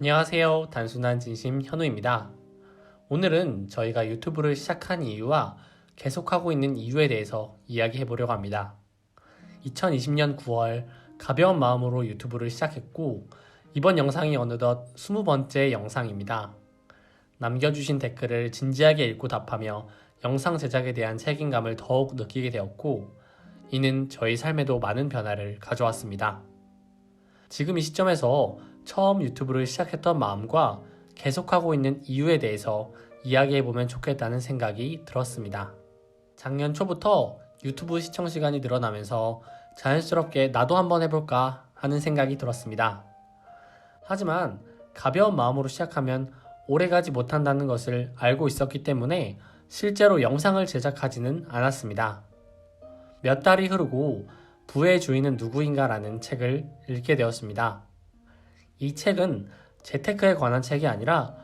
안녕하세요. 단순한 진심 현우입니다. 오늘은 저희가 유튜브를 시작한 이유와 계속하고 있는 이유에 대해서 이야기해 보려고 합니다. 2020년 9월 가벼운 마음으로 유튜브를 시작했고 이번 영상이 어느덧 20번째 영상입니다. 남겨주신 댓글을 진지하게 읽고 답하며 영상 제작에 대한 책임감을 더욱 느끼게 되었고 이는 저희 삶에도 많은 변화를 가져왔습니다. 지금 이 시점에서 처음 유튜브를 시작했던 마음과 계속하고 있는 이유에 대해서 이야기해보면 좋겠다는 생각이 들었습니다. 작년 초부터 유튜브 시청 시간이 늘어나면서 자연스럽게 나도 한번 해볼까 하는 생각이 들었습니다. 하지만 가벼운 마음으로 시작하면 오래가지 못한다는 것을 알고 있었기 때문에 실제로 영상을 제작하지는 않았습니다. 몇 달이 흐르고 부의 주인은 누구인가라는 책을 읽게 되었습니다. 이 책은 재테크에 관한 책이 아니라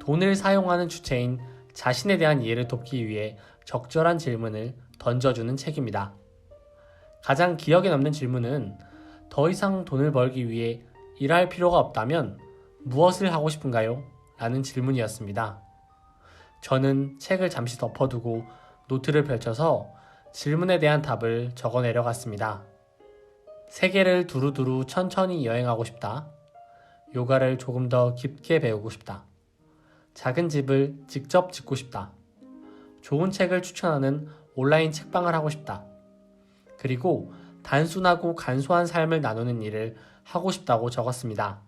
돈을 사용하는 주체인 자신에 대한 이해를 돕기 위해 적절한 질문을 던져주는 책입니다. 가장 기억에 남는 질문은 더 이상 돈을 벌기 위해 일할 필요가 없다면 무엇을 하고 싶은가요? 라는 질문이었습니다. 저는 책을 잠시 덮어두고 노트를 펼쳐서 질문에 대한 답을 적어 내려갔습니다. 세계를 두루두루 천천히 여행하고 싶다. 요가를 조금 더 깊게 배우고 싶다. 작은 집을 직접 짓고 싶다. 좋은 책을 추천하는 온라인 책방을 하고 싶다. 그리고 단순하고 간소한 삶을 나누는 일을 하고 싶다고 적었습니다.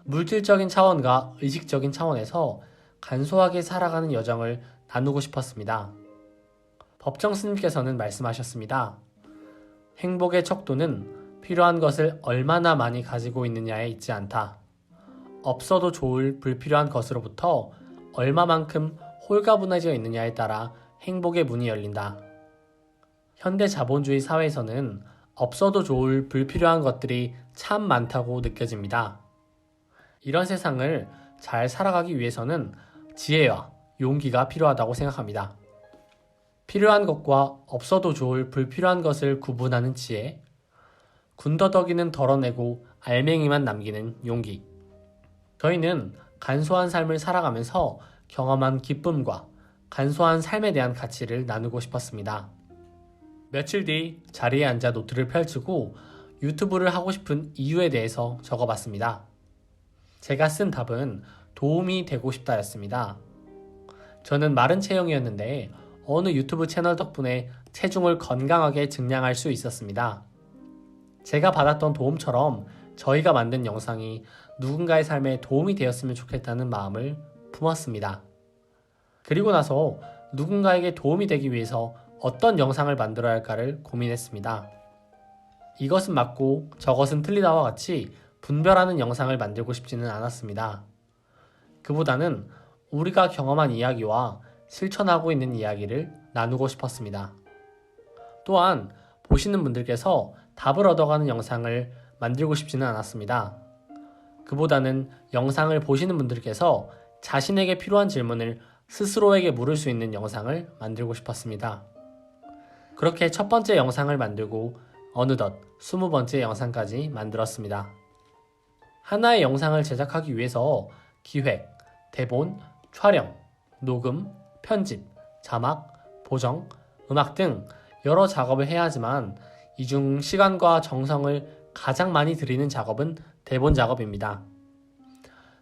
물질적인 차원과 의식적인 차원에서 간소하게 살아가는 여정을 나누고 싶었습니다. 법정 스님께서는 말씀하셨습니다. 행복의 척도는 필요한 것을 얼마나 많이 가지고 있느냐에 있지 않다. 없어도 좋을 불필요한 것으로부터 얼마만큼 홀가분해져 있느냐에 따라 행복의 문이 열린다. 현대 자본주의 사회에서는 없어도 좋을 불필요한 것들이 참 많다고 느껴집니다. 이런 세상을 잘 살아가기 위해서는 지혜와 용기가 필요하다고 생각합니다. 필요한 것과 없어도 좋을 불필요한 것을 구분하는 지혜, 군더더기는 덜어내고 알맹이만 남기는 용기. 저희는 간소한 삶을 살아가면서 경험한 기쁨과 간소한 삶에 대한 가치를 나누고 싶었습니다. 며칠 뒤 자리에 앉아 노트를 펼치고 유튜브를 하고 싶은 이유에 대해서 적어봤습니다. 제가 쓴 답은 도움이 되고 싶다였습니다. 저는 마른 체형이었는데 어느 유튜브 채널 덕분에 체중을 건강하게 증량할 수 있었습니다. 제가 받았던 도움처럼 저희가 만든 영상이 누군가의 삶에 도움이 되었으면 좋겠다는 마음을 품었습니다. 그리고 나서 누군가에게 도움이 되기 위해서 어떤 영상을 만들어야 할까를 고민했습니다. 이것은 맞고 저것은 틀리다와 같이 분별하는 영상을 만들고 싶지는 않았습니다. 그보다는 우리가 경험한 이야기와 실천하고 있는 이야기를 나누고 싶었습니다. 또한 보시는 분들께서 답을 얻어가는 영상을 만들고 싶지는 않았습니다. 그보다는 영상을 보시는 분들께서 자신에게 필요한 질문을 스스로에게 물을 수 있는 영상을 만들고 싶었습니다. 그렇게 첫 번째 영상을 만들고 어느덧 20번째 영상까지 만들었습니다. 하나의 영상을 제작하기 위해서 기획, 대본, 촬영, 녹음, 편집, 자막, 보정, 음악 등 여러 작업을 해야 하지만 이 중 시간과 정성을 가장 많이 들이는 작업은 대본 작업입니다.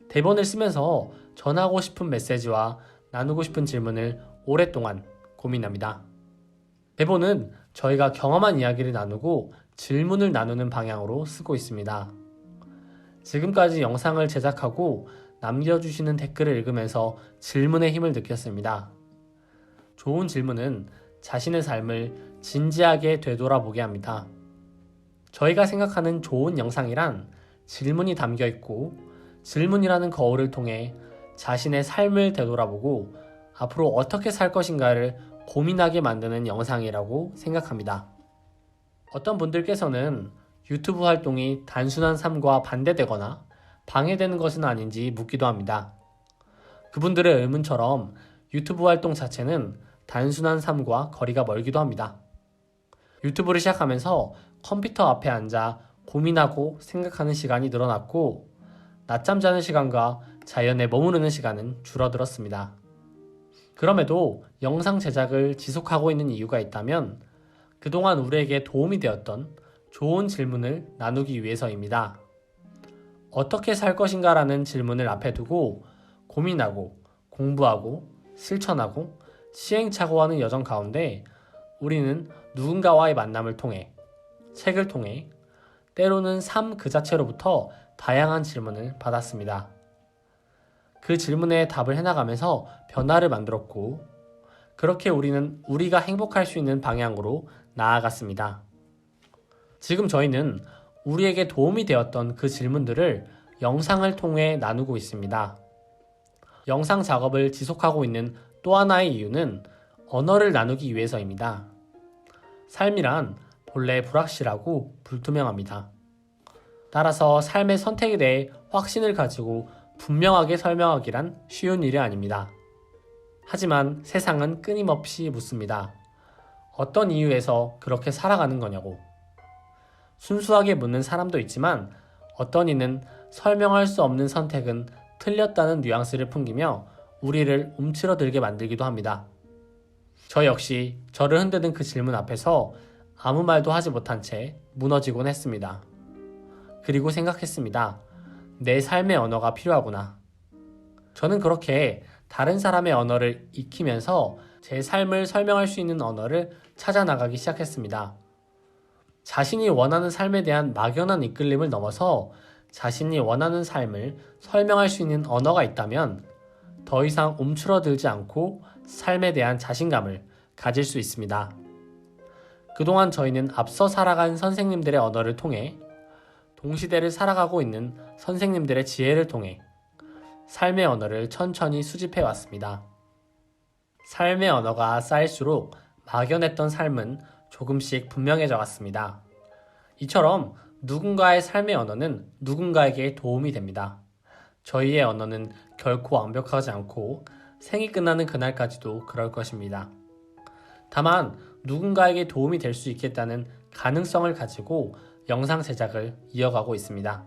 대본을 쓰면서 전하고 싶은 메시지와 나누고 싶은 질문을 오랫동안 고민합니다. 대본은 저희가 경험한 이야기를 나누고 질문을 나누는 방향으로 쓰고 있습니다. 지금까지 영상을 제작하고 남겨주시는 댓글을 읽으면서 질문의 힘을 느꼈습니다. 좋은 질문은 자신의 삶을 진지하게 되돌아보게 합니다. 저희가 생각하는 좋은 영상이란 질문이 담겨 있고 질문이라는 거울을 통해 자신의 삶을 되돌아보고 앞으로 어떻게 살 것인가를 고민하게 만드는 영상이라고 생각합니다. 어떤 분들께서는 유튜브 활동이 단순한 삶과 반대되거나 방해되는 것은 아닌지 묻기도 합니다. 그분들의 의문처럼 유튜브 활동 자체는 단순한 삶과 거리가 멀기도 합니다. 유튜브를 시작하면서 컴퓨터 앞에 앉아 고민하고 생각하는 시간이 늘어났고 낮잠 자는 시간과 자연에 머무르는 시간은 줄어들었습니다. 그럼에도 영상 제작을 지속하고 있는 이유가 있다면 그동안 우리에게 도움이 되었던 좋은 질문을 나누기 위해서입니다. 어떻게 살 것인가라는 질문을 앞에 두고 고민하고 공부하고 실천하고 시행착오하는 여정 가운데 우리는 누군가와의 만남을 통해 책을 통해 때로는 삶 그 자체로부터 다양한 질문을 받았습니다. 그 질문에 답을 해나가면서 변화를 만들었고 그렇게 우리는 우리가 행복할 수 있는 방향으로 나아갔습니다. 지금 저희는 우리에게 도움이 되었던 그 질문들을 영상을 통해 나누고 있습니다. 영상 작업을 지속하고 있는 또 하나의 이유는 언어를 나누기 위해서입니다. 삶이란 본래 불확실하고 불투명합니다. 따라서 삶의 선택에 대해 확신을 가지고 분명하게 설명하기란 쉬운 일이 아닙니다. 하지만 세상은 끊임없이 묻습니다. 어떤 이유에서 그렇게 살아가는 거냐고. 순수하게 묻는 사람도 있지만 어떤 이는 설명할 수 없는 선택은 틀렸다는 뉘앙스를 풍기며 우리를 움츠러들게 만들기도 합니다. 저 역시 저를 흔드는 그 질문 앞에서 아무 말도 하지 못한 채 무너지곤 했습니다. 그리고 생각했습니다. 내 삶의 언어가 필요하구나. 저는 그렇게 다른 사람의 언어를 익히면서 제 삶을 설명할 수 있는 언어를 찾아 나가기 시작했습니다. 자신이 원하는 삶에 대한 막연한 이끌림을 넘어서 자신이 원하는 삶을 설명할 수 있는 언어가 있다면 더 이상 움츠러들지 않고 삶에 대한 자신감을 가질 수 있습니다. 그동안 저희는 앞서 살아간 선생님들의 언어를 통해 동시대를 살아가고 있는 선생님들의 지혜를 통해 삶의 언어를 천천히 수집해 왔습니다. 삶의 언어가 쌓일수록 막연했던 삶은 조금씩 분명해져 갔습니다. 이처럼 누군가의 삶의 언어는 누군가에게 도움이 됩니다. 저희의 언어는 결코 완벽하지 않고 생이 끝나는 그날까지도 그럴 것입니다. 다만 누군가에게 도움이 될 수 있겠다는 가능성을 가지고 영상 제작을 이어가고 있습니다.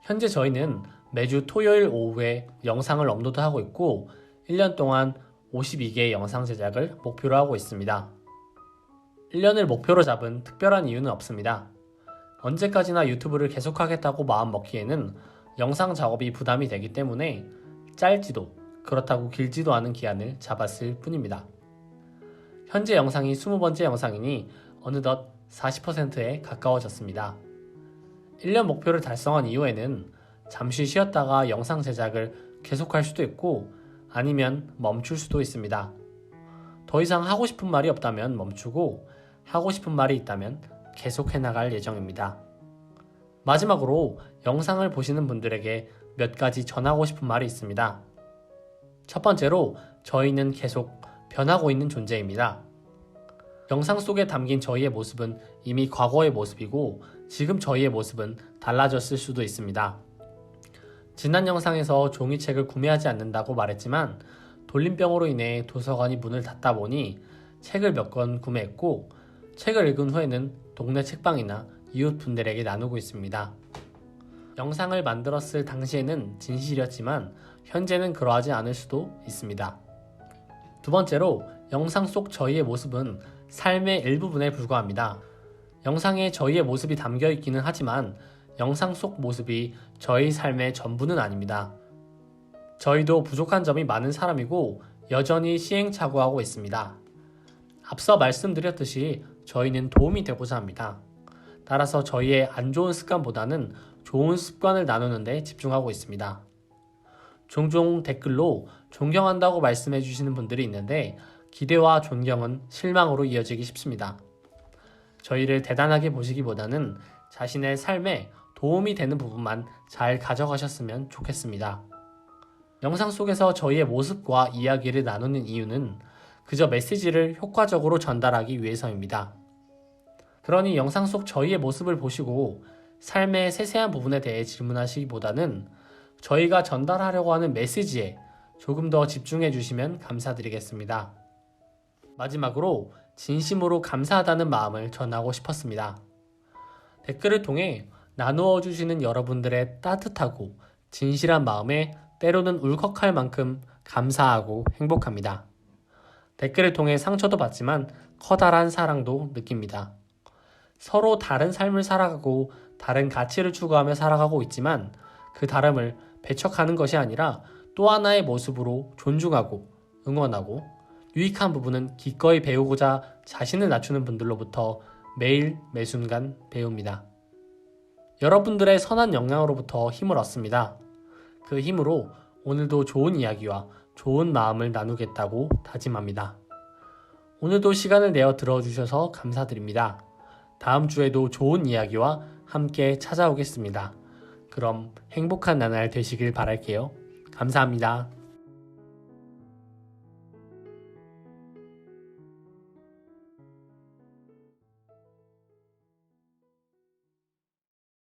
현재 저희는 매주 토요일 오후에 영상을 업로드하고 있고 1년 동안 52개의 영상 제작을 목표로 하고 있습니다. 1년을 목표로 잡은 특별한 이유는 없습니다. 언제까지나 유튜브를 계속하겠다고 마음먹기에는 영상 작업이 부담이 되기 때문에 짧지도 그렇다고 길지도 않은 기한을 잡았을 뿐입니다. 현재 영상이 20번째 영상이니 어느덧 40%에 가까워졌습니다. 1년 목표를 달성한 이후에는 잠시 쉬었다가 영상 제작을 계속할 수도 있고 아니면 멈출 수도 있습니다. 더 이상 하고 싶은 말이 없다면 멈추고 하고 싶은 말이 있다면 계속해 나갈 예정입니다. 마지막으로 영상을 보시는 분들에게 몇 가지 전하고 싶은 말이 있습니다. 첫 번째로 저희는 계속 변하고 있는 존재입니다. 영상 속에 담긴 저희의 모습은 이미 과거의 모습이고 지금 저희의 모습은 달라졌을 수도 있습니다. 지난 영상에서 종이책을 구매하지 않는다고 말했지만 돌림병으로 인해 도서관이 문을 닫다 보니 책을 몇 권 구매했고 책을 읽은 후에는 동네 책방이나 이웃 분들에게 나누고 있습니다. 영상을 만들었을 당시에는 진실이었지만 현재는 그러하지 않을 수도 있습니다. 두 번째로 영상 속 저희의 모습은 삶의 일부분에 불과합니다. 영상에 저희의 모습이 담겨 있기는 하지만 영상 속 모습이 저희 삶의 전부는 아닙니다. 저희도 부족한 점이 많은 사람이고 여전히 시행착오하고 있습니다. 앞서 말씀드렸듯이 저희는 도움이 되고자 합니다. 따라서 저희의 안 좋은 습관보다는 좋은 습관을 나누는 데 집중하고 있습니다. 종종 댓글로 존경한다고 말씀해 주시는 분들이 있는데 기대와 존경은 실망으로 이어지기 쉽습니다. 저희를 대단하게 보시기보다는 자신의 삶에 도움이 되는 부분만 잘 가져가셨으면 좋겠습니다. 영상 속에서 저희의 모습과 이야기를 나누는 이유는 그저 메시지를 효과적으로 전달하기 위해서입니다. 그러니 영상 속 저희의 모습을 보시고 삶의 세세한 부분에 대해 질문하시기보다는 저희가 전달하려고 하는 메시지에 조금 더 집중해 주시면 감사드리겠습니다. 마지막으로 진심으로 감사하다는 마음을 전하고 싶었습니다. 댓글을 통해 나누어 주시는 여러분들의 따뜻하고 진실한 마음에 때로는 울컥할 만큼 감사하고 행복합니다. 댓글을 통해 상처도 받지만 커다란 사랑도 느낍니다. 서로 다른 삶을 살아가고 다른 가치를 추구하며 살아가고 있지만 그 다름을 배척하는 것이 아니라 또 하나의 모습으로 존중하고 응원하고 유익한 부분은 기꺼이 배우고자 자신을 낮추는 분들로부터 매일 매순간 배웁니다. 여러분들의 선한 영향으로부터 힘을 얻습니다. 그 힘으로 오늘도 좋은 이야기와 좋은 마음을 나누겠다고 다짐합니다. 오늘도 시간을 내어 들어주셔서 감사드립니다. 다음 주에도 좋은 이야기와 함께 찾아오겠습니다. 그럼 행복한 나날 되시길 바랄게요. 감사합니다.